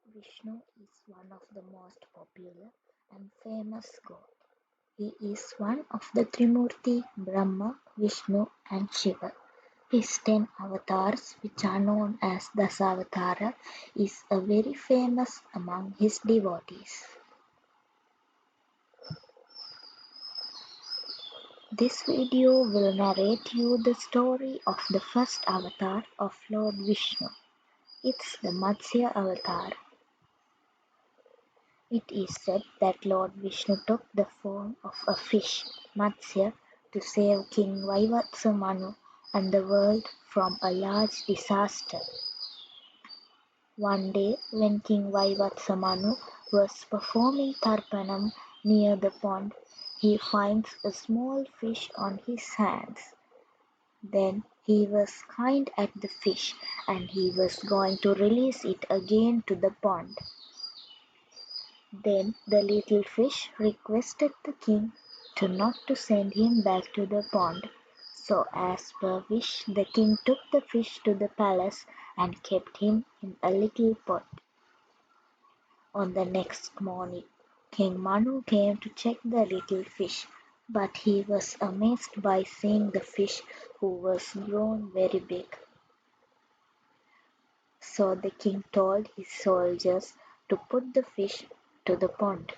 Vishnu is one of the most popular and famous gods. He is one of the Trimurti Brahma, Vishnu and Shiva. His 10 avatars, which are known as Dasavatara, is a very famous among his devotees. This video will narrate you the story of the first avatar of Lord Vishnu. It's the Matsya avatar. It is said that Lord Vishnu took the form of a fish, Matsya, to save King Vaivatsa Manu and the world from a large disaster. One day, when King Vaivatsa Manu was performing Tarpanam near the pond, he finds a small fish on his hands. Then he was kind at the fish and he was going to release it again to the pond. Then the little fish requested the king not to send him back to the pond. So as per wish, the king took the fish to the palace and kept him in a little pot. On the next morning, King Manu came to check the little fish, but he was amazed by seeing the fish, who was grown very big. So the king told his soldiers to put the fish to the pond.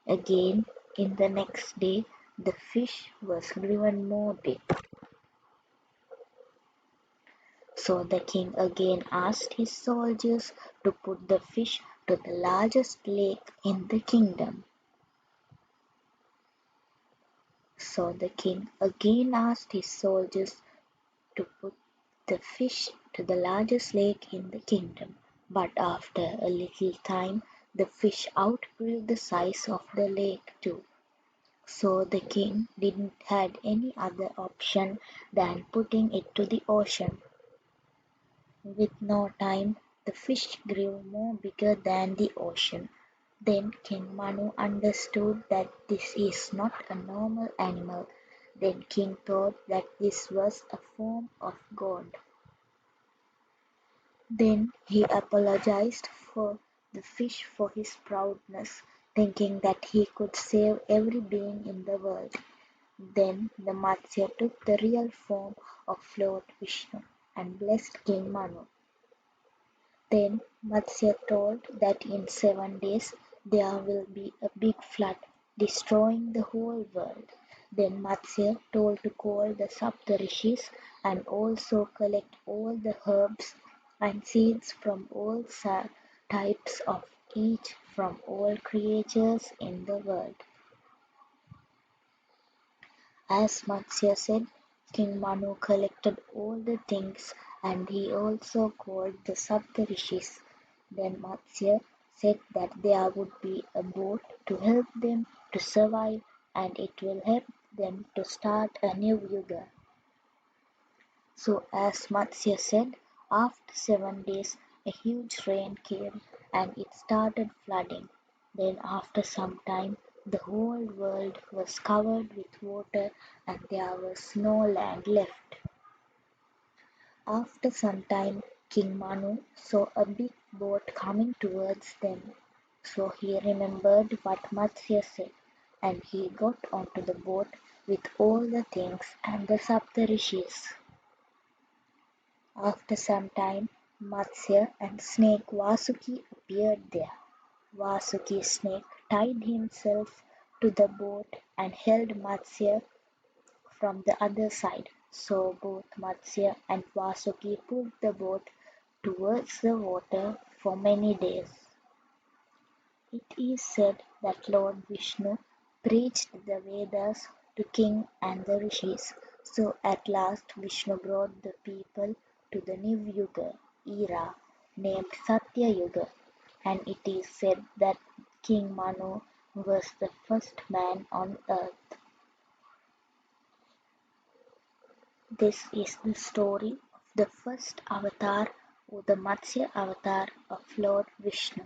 Again, in the next day, the fish was grown more big. So the king again asked his soldiers to put the fish to the largest lake in the kingdom. So the king again asked his soldiers to put the fish to the largest lake in the kingdom. But after a little time, the fish outgrew the size of the lake too. So the king didn't had any other option than putting it to the ocean. With no time, the fish grew more bigger than the ocean. Then King Manu understood that this is not a normal animal. Then King thought that this was a form of God. Then he apologized for the fish for his proudness, thinking that he could save every being in the world. Then the Matsya took the real form of Lord Vishnu and blessed King Manu. Then Matsya told that in 7 days there will be a big flood, destroying the whole world. Then Matsya told to call the Saptarishis and also collect all the herbs and seeds from all types of each from all creatures in the world. As Matsya said, King Manu collected all the things and he also called the Saptarishis. Then Matsya said that there would be a boat to help them to survive and it will help them to start a new yuga. So as Matsya said, after 7 days a huge rain came and it started flooding. Then after some time the whole world was covered with water and there was no land left. After some time King Manu saw a big boat coming towards them. So he remembered what Matsya said and he got onto the boat with all the things and the Saptarishis. After some time, Matsya and snake Vasuki appeared there. Vasuki's snake tied himself to the boat and held Matsya from the other side. So both Matsya and Vasuki pulled the boat towards the water for many days. It is said that Lord Vishnu preached the Vedas to king and the rishis. So at last Vishnu brought the people to the new Yuga era named Satya Yuga, and it is said that King Manu was the first man on earth. This is the story of the first avatar or the Matsya avatar of Lord Vishnu.